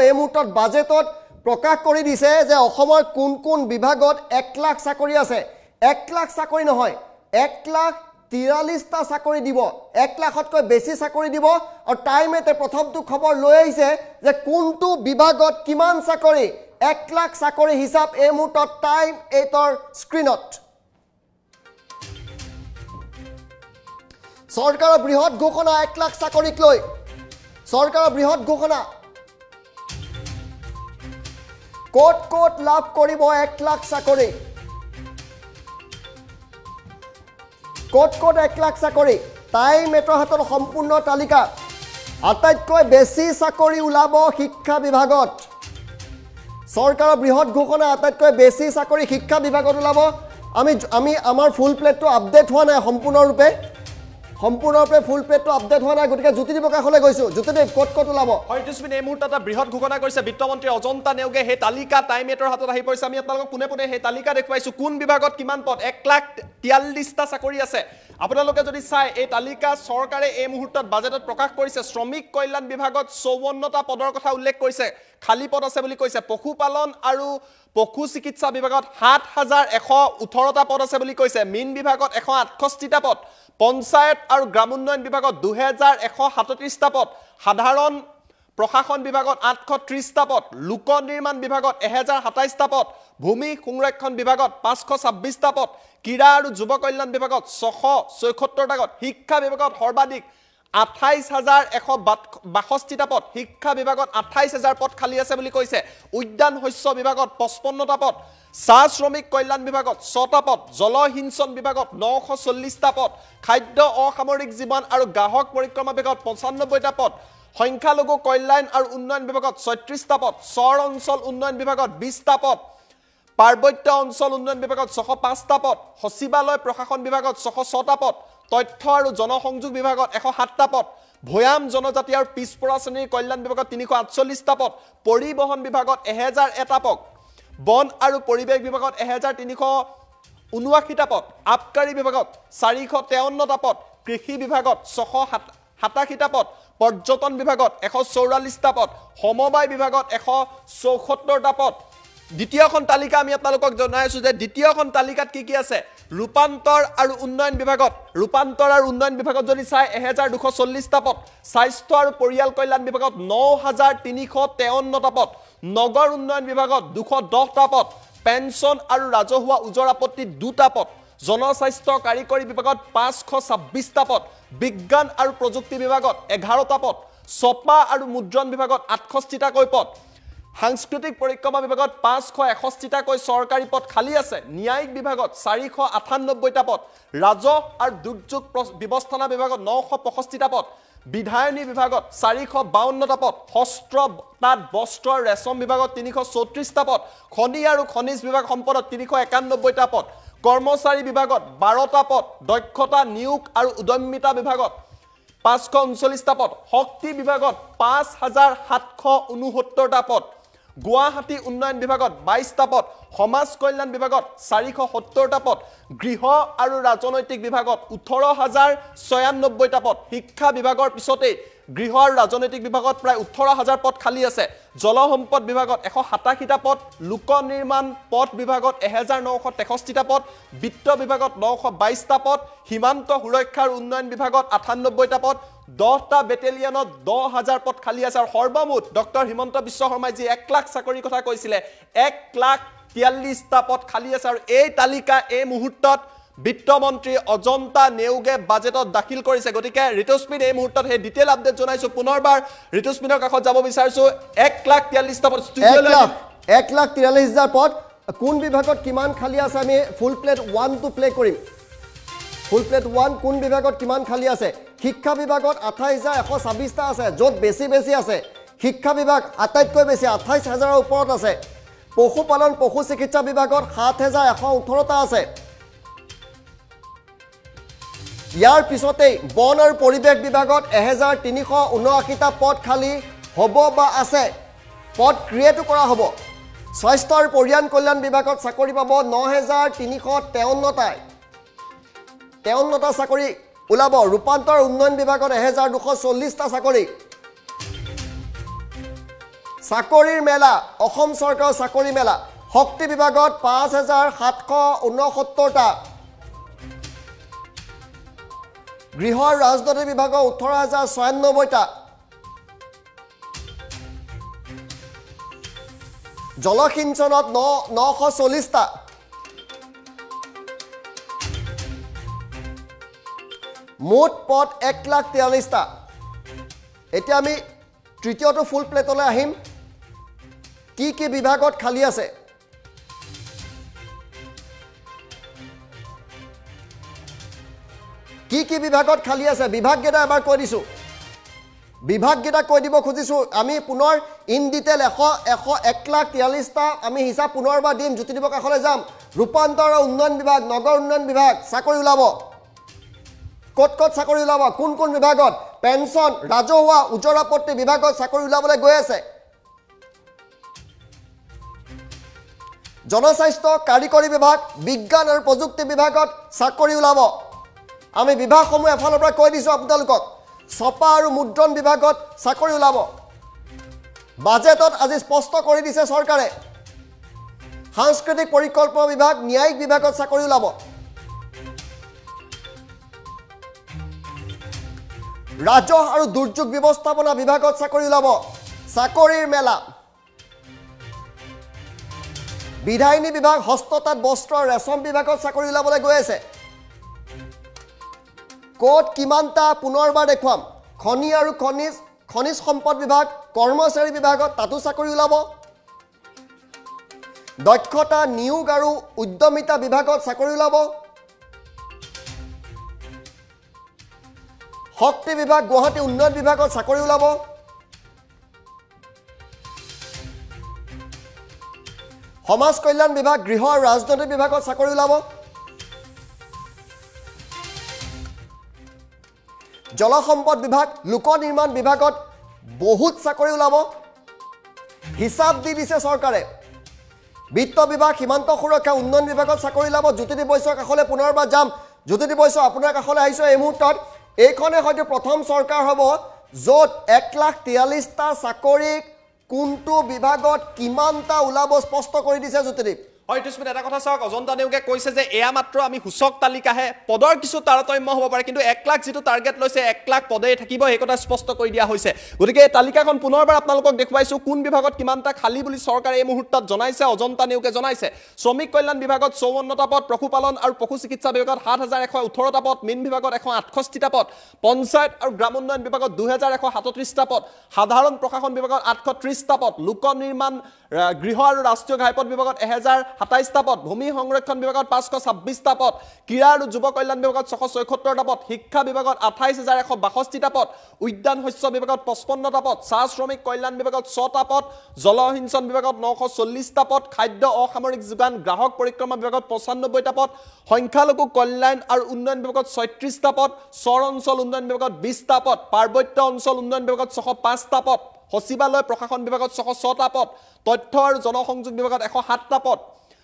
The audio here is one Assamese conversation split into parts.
এই মুহূৰ্তত বাজেটত প্ৰকাশ কৰি দিছে যে অসমৰ কোন কোন বিভাগত 1 লাখ চাকৰি আছে 1 লাখ চাকৰি নহয় 1,43টা চাকৰি দিব 1 লাখতকৈ বেছি চাকৰি দিব আৰু টাইমতে প্ৰথমটো খবৰ লৈ আহিছে যে কোনটো বিভাগত কিমান চাকৰি 1 লাখ চাকৰি হিচাপ এই মুহূৰ্তত টাইম 8ৰ স্ক্ৰিনত চৰকাৰৰ বৃহৎ ঘোষণা 1 লাখ চাকৰিক লৈ চৰকাৰৰ বৃহৎ ঘোষণা কোট লাভ কৰিব 1 লাখ চাকৰি কোট 1 লাখ চাকৰি টাইম এটৰ হাতৰ সম্পূৰ্ণ তালিকা আটাইতকৈ বেছি চাকৰি ওলাব শিক্ষা বিভাগত চৰকাৰৰ বৃহৎ ঘোষণা আটাইতকৈ বেছি চাকৰি শিক্ষা বিভাগত ওলাব আমি আমাৰ ফুল প্লেটটো আপডেট হোৱা নাই সম্পূৰ্ণৰূপে ফুল প্লেটটো আপডেট হোৱা নাই গতিকে জ্যোতিদীপ প্ৰকাশলৈ গৈছো জ্যোতিদীপ কোট ওলাব হয় টিছমিন এই মুহূৰ্তত এটা বৃহৎ ঘোষণা কৰিছে বিত্তমন্ত্ৰী অজন্তা নেওগে সেই তালিকা টাইম এটৰ হাতত আহি পৰিছে আমি আপোনালোকক পুনে সেই তালিকা দেখুৱাইছো কোন বিভাগত কিমান পদ 1,43টা চাকৰি আছে আপোনালোকে যদি চাই এই তালিকা চৰকাৰে এই মুহূৰ্তত বাজেটত প্ৰকাশ কৰিছে শ্ৰমিক কল্যাণ বিভাগত 54টা পদৰ কথা উল্লেখ কৰিছে খালী পদ আছে বুলি কৈছে পশুপালন আৰু পশু চিকিৎসা বিভাগত 7,118টা পদ আছে বুলি কৈছে মীন বিভাগত 168টা পদ পঞ্চায়ত আৰু গ্ৰাম উন্নয়ন বিভাগত 2,137টা পদ সাধাৰণ প্ৰশাসন বিভাগত 830টা পদ লোক নিৰ্মাণ বিভাগত 1,027টা পদ ভূমি সংৰক্ষণ বিভাগত 526টা পদ ক্ৰীড়া আৰু যুৱ কল্যাণ বিভাগত 676টা পদ শিক্ষা বিভাগত সৰ্বাধিক 28,162টা পদ শিক্ষা বিভাগত 28,000 পদ খালী আছে বুলি কৈছে উদ্যান শস্য বিভাগত 55টা পদ চাহ শ্ৰমিক কল্যাণ বিভাগত 6টা পদ জলসিঞ্চন বিভাগত 940টা পদ খাদ্য অসামৰিক জীৱন আৰু গ্ৰাহক পৰিক্ৰমা বিভাগত 95টা পদ সংখ্যালঘু কল্যাণ আৰু উন্নয়ন বিভাগত 36টা পদ চৰ অঞ্চল উন্নয়ন বিভাগত 20টা পদ পাৰ্বত্য অঞ্চল উন্নয়ন বিভাগত 605টা পদ সচিবালয় প্ৰশাসন বিভাগত 606টা পদ তথ্য আৰু জনসংযোগ বিভাগত 107টা পদ ভয়াম জনজাতি আৰু পিছপৰা শ্ৰেণীৰ কল্যাণ বিভাগত 348টা পদ পৰিবহণ বিভাগত 1001টা পদ বন আৰু পৰিৱেশ বিভাগত 1,379টা পদ আবকাৰী বিভাগত 453টা পদ কৃষি বিভাগত 687টা পদ পৰ্যটন বিভাগত 144টা পদ সমবায় বিভাগত 174টা পদ দ্বিতীয়খন তালিকা আমি আপোনালোকক জনাইছো যে দ্বিতীয়খন তালিকাত কি আছে ৰূপান্তৰ আৰু উন্নয়ন বিভাগত যদি চাই 1,240টা পদ স্বাস্থ্য আৰু পৰিয়াল কল্যাণ বিভাগত 9,353টা পদ নগৰ উন্নয়ন বিভাগত 210টা পদ পেঞ্চন আৰু ৰাজহুৱা উজৰ আপত্তি 2টা পদ জনস্বাস্থ্য কাৰিকৰী বিভাগত 526টা পদ বিজ্ঞান আৰু প্ৰযুক্তি বিভাগত 11টা পদ ছপা আৰু মুদ্ৰণ বিভাগত 68টাকৈ পদ সাংস্কৃতিক পৰিক্ৰমা বিভাগত 561টাকৈ চৰকাৰী পদ খালী আছে ন্যায়িক বিভাগত 498টা পদ ৰাজহ আৰু দুৰ্যোগ ব্যৱস্থাপনা বিভাগত 965টা পদ বিধায়নী বিভাগত 452টা পদ হস্ত্ৰ তাঁত বস্ত্ৰ আৰু ৰেচম বিভাগত 334টা পদ খনি আৰু খনিজ বিভাগ সম্পদত 391টা পদ কৰ্মচাৰী বিভাগত 12টা পদ দক্ষতা নিয়োগ আৰু উদ্যমিতা বিভাগত 539টা পদ শক্তি বিভাগত 5,769টা পদ গুৱাহাটী উন্নয়ন বিভাগত 22টা পদ সমাজ কল্যাণ বিভাগত 470টা পদ গৃহ আৰু ৰাজনৈতিক বিভাগত 18,096টা পদ শিক্ষা বিভাগৰ পিছতে গৃহ আৰু ৰাজনৈতিক বিভাগত প্ৰায় 18,000 পদ খালী আছে জলসম্পদ বিভাগত 187টা পদ লোক নিৰ্মাণ পথ বিভাগত 1,963টা পদ বিত্ত বিভাগত 922টা পদ সীমান্ত সুৰক্ষা আৰু উন্নয়ন বিভাগত 98টা পদ 10টা বেটেলিয়নত 10,000 পদ খালী আছে আৰু সৰ্বমুঠ ডক্টৰ হিমন্ত বিশ্ব শৰ্মাই যি 1 লাখ চাকৰিৰ কথা কৈছিলে 1,43টা পদ খালী আছে আৰু এই তালিকা এই মুহূৰ্তত বিত্তমন্ত্ৰী অজন্তা নেওগে বাজেটত দাখিল কৰিছে গতিকে ঋতুস্মিন এই মুহূৰ্তত হে ডিটেইল আপডেট জনাইছো পুনৰবাৰ ঋতুস্মিনৰ কাষত যাব বিচাৰিছো 1,43টা পদ 1,43,000 পদ কোন বিভাগত কিমান খালী আছে আমি ফুল প্লেট 1 টু প্লে কৰিম ফুল প্লেট 1 কোন বিভাগত কিমান খালী আছে শিক্ষা বিভাগত 28,126টা আছে য'ত বেছি আছে শিক্ষা বিভাগ আটাইতকৈ বেছি 28,000ৰ ওপৰত আছে পশুপালন পশু চিকিৎসা বিভাগত 7,118টা আছে ইয়াৰ পিছতে বন আৰু পৰিৱেশ বিভাগত 1,379টা পদ খালী হ'ব বা আছে পদ ক্ৰিয়েট কৰা হ'ব স্বাস্থ্য আৰু পৰিয়াল কল্যাণ বিভাগত চাকৰি পাব 9,353টা চাকৰি ওলাব ৰূপান্তৰ উন্নয়ন বিভাগত 1,240টা চাকৰি চাকৰিৰ মেলা অসম চৰকাৰৰ চাকৰি মেলা শক্তি বিভাগত 5769টা গৃহ আৰু ৰাজনৈতিক বিভাগৰ 18096টা জলসিঞ্চনত 940টা মুঠ পদ 1,43টা এতিয়া আমি তৃতীয়টো ফুল প্লেটলৈ আহিম কি বিভাগত খালি আছে কি বিভাগত খালি আছে বিভাগকেইটা এবাৰ কৈ দিছো বিভাগকেইটা কৈ দিব খুজিছো আমি পুনৰ ইন ডিটেইল 1,43টা আমি হিচাপ পুনৰবাৰ দিম জ্যোতিদিবৰ কাষলৈ যাম ৰূপান্তৰ আৰু উন্নয়ন বিভাগ নগৰ উন্নয়ন বিভাগ চাকৰি ওলাব ক'ত চাকৰি ওলাব কোন বিভাগত পেনশন ৰাজহুৱা উজৰাপত্তি বিভাগত চাকৰি ওলাবলৈ গৈ আছে জনস্বাস্থ্য কাৰিকৰী বিভাগ বিজ্ঞান আৰু প্ৰযুক্তি বিভাগত চাকৰি ওলাব আমি বিভাগসমূহ এফালৰ পৰা কৈ দিছো আপোনালোকক ছপা আৰু মুদ্ৰণ বিভাগত চাকৰি ওলাব বাজেটত আজি স্পষ্ট কৰি দিছে চৰকাৰে সাংস্কৃতিক পৰিকল্পনা বিভাগ ন্যায়িক বিভাগত চাকৰি ওলাব ৰাজহ আৰু দুৰ্যোগ ব্যৱস্থাপনা বিভাগত চাকৰি ওলাব চাকৰিৰ মেলা বিধায়িনী বিভাগ হস্ততাঁত বস্ত্ৰ ৰেশম বিভাগত চাকৰি ওলাবলৈ গৈ আছে কোট কিমানটা পুনৰবাৰ দেখুৱাম খনি আৰু খনিজ সম্পদ বিভাগ কৰ্মচাৰী বিভাগত তাতো চাকৰি ওলাব দক্ষতা নিয়োগ আৰু উদ্যমিতা বিভাগত চাকৰি ওলাব শক্তি বিভাগ গুৱাহাটী উন্নয়ন বিভাগত চাকৰি ওলাব সমাজ কল্যাণ বিভাগ গৃহ আৰু ৰাজনৈতিক বিভাগত চাকৰি ওলাব জলসম্পদ বিভাগ লোক নিৰ্মাণ বিভাগত বহুত চাকৰি ওলাব হিচাপ দি দিছে চৰকাৰে বিত্ত বিভাগ সীমান্ত সুৰক্ষা উন্নয়ন বিভাগত চাকৰি ওলাব জ্যোতিদি বৈশ্যৰ কাষলৈ পুনৰবাৰ যাম জ্যোতিদি বৈশ্য আপোনাৰ কাষলৈ আহিছো এই মুহূৰ্তত এইখনে হয়তো প্ৰথম চৰকাৰ হ'ব য'ত 1,43টা চাকৰি কোনটো বিভাগত কিমানটা ওলাব স্পষ্ট কৰি দিছে জ্যোতিদি হয় তুস্মিত এটা কথা চাওক অজন্তা নেওগে কৈছে যে এয়া মাত্ৰ আমি সূচক তালিকাহে পদৰ কিছু তাৰতম্য হ'ব পাৰে কিন্তু 1 লাখ যেটো টাৰ্গেট লৈছে 1 লাখ পদে থাকিব এই কথা স্পষ্ট কৰি দিয়া হৈছে গতিকে এই তালিকাখন পুনৰবাৰ আপোনালোকক দেখুৱাইছো কোন বিভাগত কিমানটা খালি বুলি চৰকাৰে এই মুহূৰ্তত জনাইছে অজন্তা নেওগে জনাইছে শ্ৰমিক কল্যাণ বিভাগত 54টা পদ পশুপালন আৰু পশু চিকিৎসা বিভাগত 7,118টা পদ মিন বিভাগত 168টা পদ পঞ্চায়ত আৰু গ্ৰাম উন্নয়ন বিভাগত 2,137টা পদ সাধাৰণ প্ৰশাসন বিভাগত 830টা পদ লোক নিৰ্মাণ গৃহ আৰু ৰাষ্ট্ৰীয় ঘাইপথ বিভাগত 1,027টা পদ ভূমি সংৰক্ষণ বিভাগত 526টা পদ ক্ৰীড়া আৰু যুৱ কল্যাণ বিভাগত 674টা পদ শিক্ষা বিভাগত 28,162টা পদ উদ্যান শস্য বিভাগত 55টা পদ চাহ শ্ৰমিক কল্যাণ বিভাগত 6টা পদ জলসিঞ্চন বিভাগত 940টা পদ খাদ্য অসামৰিক যোগান গ্ৰাহক পৰিক্ৰমা বিভাগত 95টা পদ সংখ্যালঘু কল্যাণ আৰু উন্নয়ন বিভাগত 36টা পদ চৰ অঞ্চল উন্নয়ন বিভাগত 20টা পদ পাৰ্বত্য অঞ্চল উন্নয়ন বিভাগত 605টা পদ সচিবালয় প্ৰশাসন বিভাগত 606টা পদ তথ্য আৰু জনসংযোগ বিভাগত 107টা পদ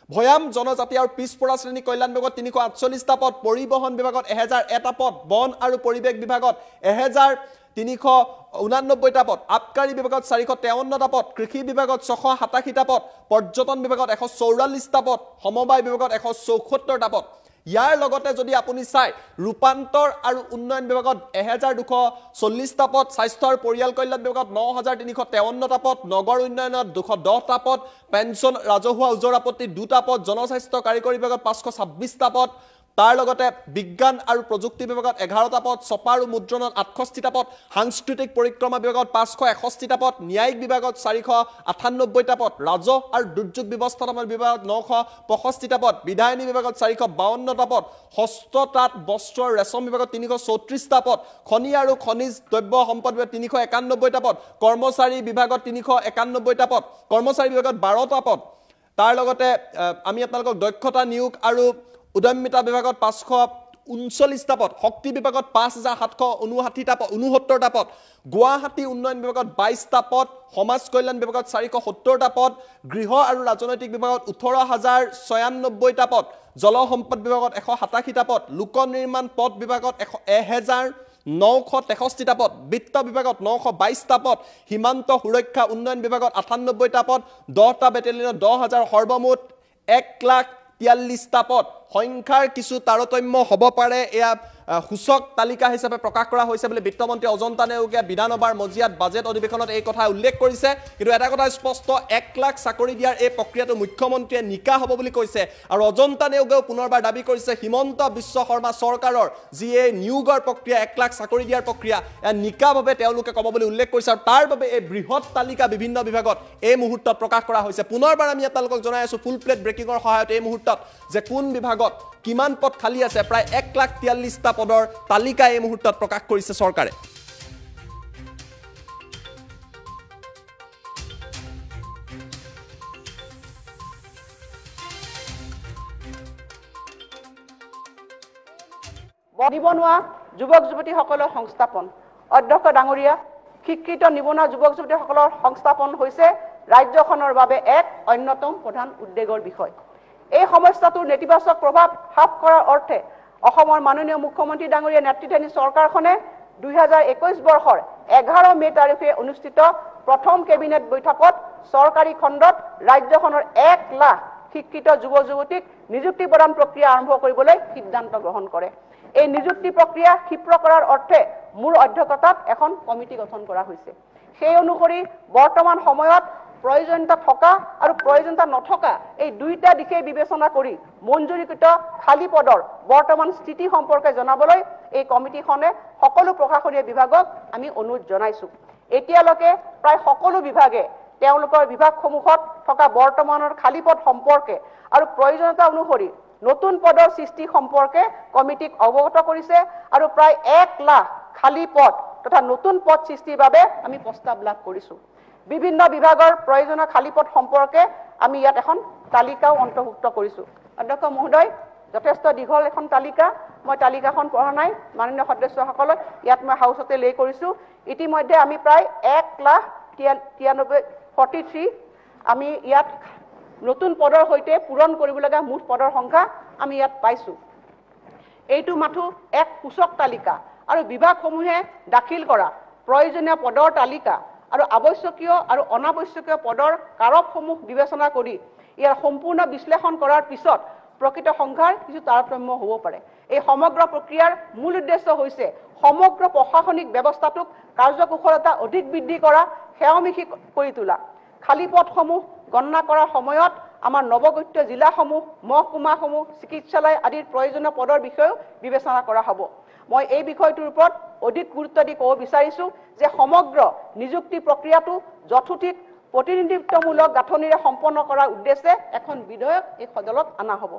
ভয়াম জনজাতি আৰু পিছপৰা শ্ৰেণী কল্যাণ বিভাগত 348টা পদ পৰিবহন বিভাগত 1001টা পদ বন আৰু পৰিৱেশ বিভাগত 1,389টা পদ আবকাৰী বিভাগত 453টা পদ কৃষি বিভাগত 687টা পদ পৰ্যটন বিভাগত 144টা পদ সমবায় বিভাগত 174টা পদ ইয়াৰ লগতে যদি আপুনি চাই ৰূপান্তৰ আৰু উন্নয়ন বিভাগত 1,240টা পদ স্বাস্থ্য আৰু পৰিয়াল কল্যাণ বিভাগত 9,353টা পদ নগৰ উন্নয়নত 210টা পদ পেনশন ৰাজহুৱা উজৰাপত্তি 2টা পদ জনস্বাস্থ্য কাৰিকৰী বিভাগত 526টা পদ তাৰ লগতে বিজ্ঞান আৰু প্ৰযুক্তি বিভাগত 11টা পদ ছপা আৰু মুদ্ৰণত 68টা পদ সাংস্কৃতিক পৰিক্ৰমা বিভাগত 561টা পদ ন্যায়িক বিভাগত 498টা পদ ৰাজহ আৰু দুৰ্যোগ ব্যৱস্থাপনা বিভাগত 965টা পদ বিধায়িনী বিভাগত 452টা পদ হস্ততাঁত বস্ত্ৰ ৰেশম বিভাগত 334টা পদ খনি আৰু খনিজ দ্ৰব্য সম্পদ বিভাগত 391টা পদ কৰ্মচাৰী বিভাগত 391টা পদ কৰ্মচাৰী বিভাগত 12টা পদ তাৰ লগতে আমি আপোনালোকক দক্ষতা নিয়োগ আৰু উদ্যমিতা বিভাগত 539টা পদ শক্তি বিভাগত 5,759টা পদ গুৱাহাটী উন্নয়ন বিভাগত 22টা পদ সমাজ কল্যাণ বিভাগত 470টা পদ গৃহ আৰু ৰাজনৈতিক বিভাগত 18,096টা পদ জলসম্পদ বিভাগত 187টা পদ লোক নিৰ্মাণ পদ বিভাগত 963টা পদ, বিত্ত বিভাগত 922টা পদ, সীমান্ত সুৰক্ষা উন্নয়ন বিভাগত 98টা পদ, 10টা বেটেলিয়নত 10,000, সৰ্বমুঠ 1,43টা পদ। সংখ্যাৰ কিছু তাৰতম্য হ'ব পাৰে, এয়া সূচক তালিকা হিচাপে প্ৰকাশ কৰা হৈছে বুলি বিত্তমন্ত্ৰী অজন্তা নেওগে বিধানসভাৰ মজিয়াত বাজেট অধিৱেশনত এই কথা উল্লেখ কৰিছে। কিন্তু এটা কথা স্পষ্ট, 1 লাখ চাকৰি দিয়াৰ এই প্ৰক্ৰিয়াটো মুখ্যমন্ত্ৰীয়ে নিকা হ'ব বুলি কৈছে। আৰু অজন্তা নেওগেও পুনৰবাৰ দাবী কৰিছে হিমন্ত বিশ্ব শৰ্মা চৰকাৰৰ যি এই নিয়োগৰ প্ৰক্ৰিয়া, 1 লাখ চাকৰি দিয়াৰ প্ৰক্ৰিয়া, নিকাভাৱে তেওঁলোকে ক'ব বুলি উল্লেখ কৰিছে। আৰু তাৰ বাবে এই বৃহৎ তালিকা বিভিন্ন বিভাগত এই মুহূৰ্তত প্ৰকাশ কৰা হৈছে। পুনৰবাৰ আমি আপোনালোকক জনাই আছোঁ ফুল প্লেট ব্ৰেকিঙৰ সহায়ত এই মুহূৰ্তত যে কোন বিভাগত কিমান পদ খালী আছে। প্ৰায় 1,43টা পদৰ তালিকা এই মুহূৰ্তত প্ৰকাশ কৰিছে চৰকাৰে। নিবনুৱা যুৱক যুৱতীসকলৰ সংস্থাপন। অধ্যক্ষ ডাঙৰীয়া, শিক্ষিত নিবনুৱা যুৱক যুৱতীসকলৰ সংস্থাপন হৈছে ৰাজ্যখনৰ বাবে এক অন্যতম প্ৰধান উদ্বেগৰ বিষয়। এই সমস্যাটোৰ নেতিবাচক প্ৰভাৱ হ্ৰাস কৰাৰ অৰ্থে অসমৰ মাননীয় মুখ্যমন্ত্ৰী ডাঙৰীয়া নেতৃত্বাধীন চৰকাৰখনে 2021 বৰ্ষৰ 11 মে তাৰিখে অনুষ্ঠিত প্ৰথম কেবিনেট বৈঠকত চৰকাৰী খণ্ডত ৰাজ্যখনৰ 1 লাখ শিক্ষিত যুৱক যুৱতীক নিযুক্তি প্ৰদান প্ৰক্ৰিয়া আৰম্ভ কৰিবলৈ সিদ্ধান্ত গ্ৰহণ কৰে। এই নিযুক্তি প্ৰক্ৰিয়া ক্ষীপ্ৰ কৰাৰ অৰ্থে মোৰ অধ্যক্ষতাত এখন কমিটি গঠন কৰা হৈছে। সেই অনুসৰি বৰ্তমান সময়ত প্ৰয়োজনীয়তা থকা আৰু প্ৰয়োজনীয়তা নথকা এই দুইটা দিশে বিবেচনা কৰি মঞ্জুৰীকৃত খালী পদৰ বৰ্তমান স্থিতি সম্পৰ্কে জনাবলৈ এই কমিটিখনে সকলো প্ৰশাসনীয় বিভাগক আমি অনুৰোধ জনাইছোঁ। এতিয়ালৈকে প্ৰায় সকলো বিভাগে তেওঁলোকৰ বিভাগসমূহত থকা বৰ্তমানৰ খালী পদ সম্পৰ্কে আৰু প্ৰয়োজনীয়তা অনুসৰি নতুন পদৰ সৃষ্টি সম্পৰ্কে কমিটিক অৱগত কৰিছে আৰু প্ৰায় 1 লাখ খালী পদ তথা নতুন পদ সৃষ্টিৰ বাবে আমি প্ৰস্তাৱ লাভ কৰিছোঁ। বিভিন্ন বিভাগৰ প্ৰয়োজনীয় খালী পদ সম্পৰ্কে আমি ইয়াত এখন তালিকাও অন্তৰ্ভুক্ত কৰিছোঁ। অধ্যক্ষ মহোদয়, যথেষ্ট দীঘল এখন তালিকা, মই তালিকাখন পঢ়া নাই, মাননীয় সদস্যসকলক ইয়াত মই হাউচতে লে কৰিছোঁ। ইতিমধ্যে আমি প্ৰায় 1,93,43 আমি ইয়াত নতুন পদৰ সৈতে পূৰণ কৰিবলগীয়া মুঠ পদৰ সংখ্যা আমি ইয়াত পাইছোঁ। এইটো মাথো এক সূচক তালিকা আৰু বিভাগসমূহে দাখিল কৰা প্ৰয়োজনীয় পদৰ তালিকা আৰু আৱশ্যকীয় আৰু অনাৱশ্যকীয় পদৰ কাৰকসমূহ বিবেচনা কৰি ইয়াৰ সম্পূৰ্ণ বিশ্লেষণ কৰাৰ পিছত প্ৰকৃত সংখ্যাৰ কিছু তাৰতম্য হ'ব পাৰে। এই সমগ্ৰ প্ৰক্ৰিয়াৰ মূল উদ্দেশ্য হৈছে সমগ্ৰ প্ৰশাসনিক ব্যৱস্থাটোক কাৰ্যকুশলতা অধিক বৃদ্ধি কৰা, সেৱামুখী কৰি তোলা। খালী পদসমূহ গণনা কৰাৰ সময়ত আমাৰ নৱগঠিত জিলাসমূহ, মহকুমাসমূহ, চিকিৎসালয় আদিৰ প্ৰয়োজনীয় পদৰ বিষয়েও বিবেচনা কৰা হ'ব। মই এই বিষয়টোৰ ওপৰত অধিক গুৰুত্ব দি ক'ব বিচাৰিছোঁ যে সমগ্ৰ নিযুক্তি প্ৰক্ৰিয়াটো যথোচিত প্ৰতিনিধিত্বমূলক গাঁথনিৰে সম্পন্ন কৰাৰ উদ্দেশ্যে এখন বিধেয়ক এই সদনত অনা হ'ব।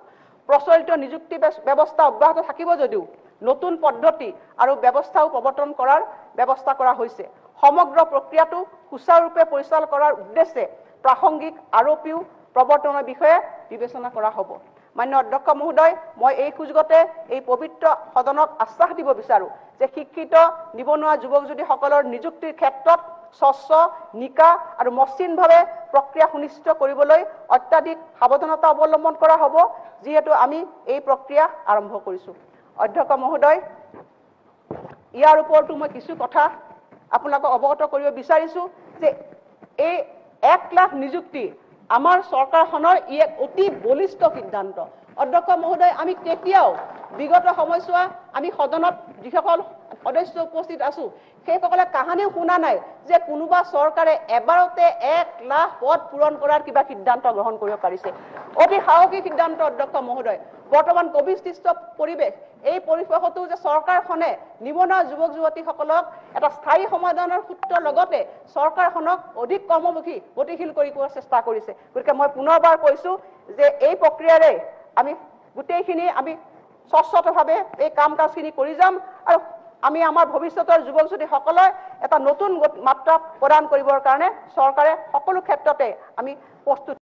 প্ৰচলিত নিযুক্তি ব্যৱস্থা অব্যাহত থাকিব যদিও নতুন পদ্ধতি আৰু ব্যৱস্থাও প্ৰৱৰ্তন কৰাৰ ব্যৱস্থা কৰা হৈছে। সমগ্ৰ প্ৰক্ৰিয়াটো সুচাৰুৰূপে পৰিচালনা কৰাৰ উদ্দেশ্যে প্ৰাসংগিক আৰোপীও প্ৰৱৰ্তনৰ বিষয়ে বিবেচনা কৰা হ'ব। মান্য অধ্যক্ষ মহোদয়, মই এই সুযোগতে এই পবিত্ৰ সদনক আশ্বাস দিব বিচাৰোঁ যে শিক্ষিত নিবনুৱা যুৱক যুৱতীসকলৰ নিযুক্তিৰ ক্ষেত্ৰত স্বচ্ছ, নিকা আৰু মসৃণভাৱে প্ৰক্ৰিয়া সুনিশ্চিত কৰিবলৈ অত্যাধিক সাৱধানতা অৱলম্বন কৰা হ'ব, যিহেতু আমি এই প্ৰক্ৰিয়া আৰম্ভ কৰিছোঁ। অধ্যক্ষ মহোদয়, ইয়াৰ ওপৰতো মই কিছু কথা আপোনালোকক অৱগত কৰিব বিচাৰিছোঁ যে এই 1 লাখ নিযুক্তি আমাৰ চৰকাৰখনৰ ই এক অতি বলিষ্ঠ সিদ্ধান্ত। অধ্যক্ষ মহোদয়, আমি কেতিয়াও বিগত সময়ছোৱা আমি সদনত যিসকল সদস্য উপস্থিত আছোঁ সেইসকলে কাহানিও শুনা নাই যে কোনোবা চৰকাৰে এবাৰতে 1 লাখ পদ পূৰণ কৰাৰ কিবা সিদ্ধান্ত গ্ৰহণ কৰিব পাৰিছে। অতি সাহসী সিদ্ধান্ত অধ্যক্ষ মহোদয়। বৰ্তমান কোভিড-সৃষ্ট পৰিৱেশ, এই পৰিৱেশতো যে চৰকাৰখনে নিবনুৱা যুৱক যুৱতীসকলক এটা স্থায়ী সমাধানৰ সূত্ৰৰ লগতে চৰকাৰখনক অধিক কৰ্মমুখী গতিশীল কৰাৰ চেষ্টা কৰিছে। গতিকে মই পুনৰবাৰ কৈছোঁ যে এই প্ৰক্ৰিয়াৰে আমি গোটেইখিনি আমি স্বচ্ছতাভাৱে এই কাম কাজখিনি কৰি যাম আৰু আমি আমাৰ ভৱিষ্যতৰ যুৱক যুৱতীসকলৰ এটা নতুন মাত্ৰা প্ৰদান কৰিবৰ কাৰণে চৰকাৰে সকলো ক্ষেত্ৰতে আমি প্ৰস্তুত।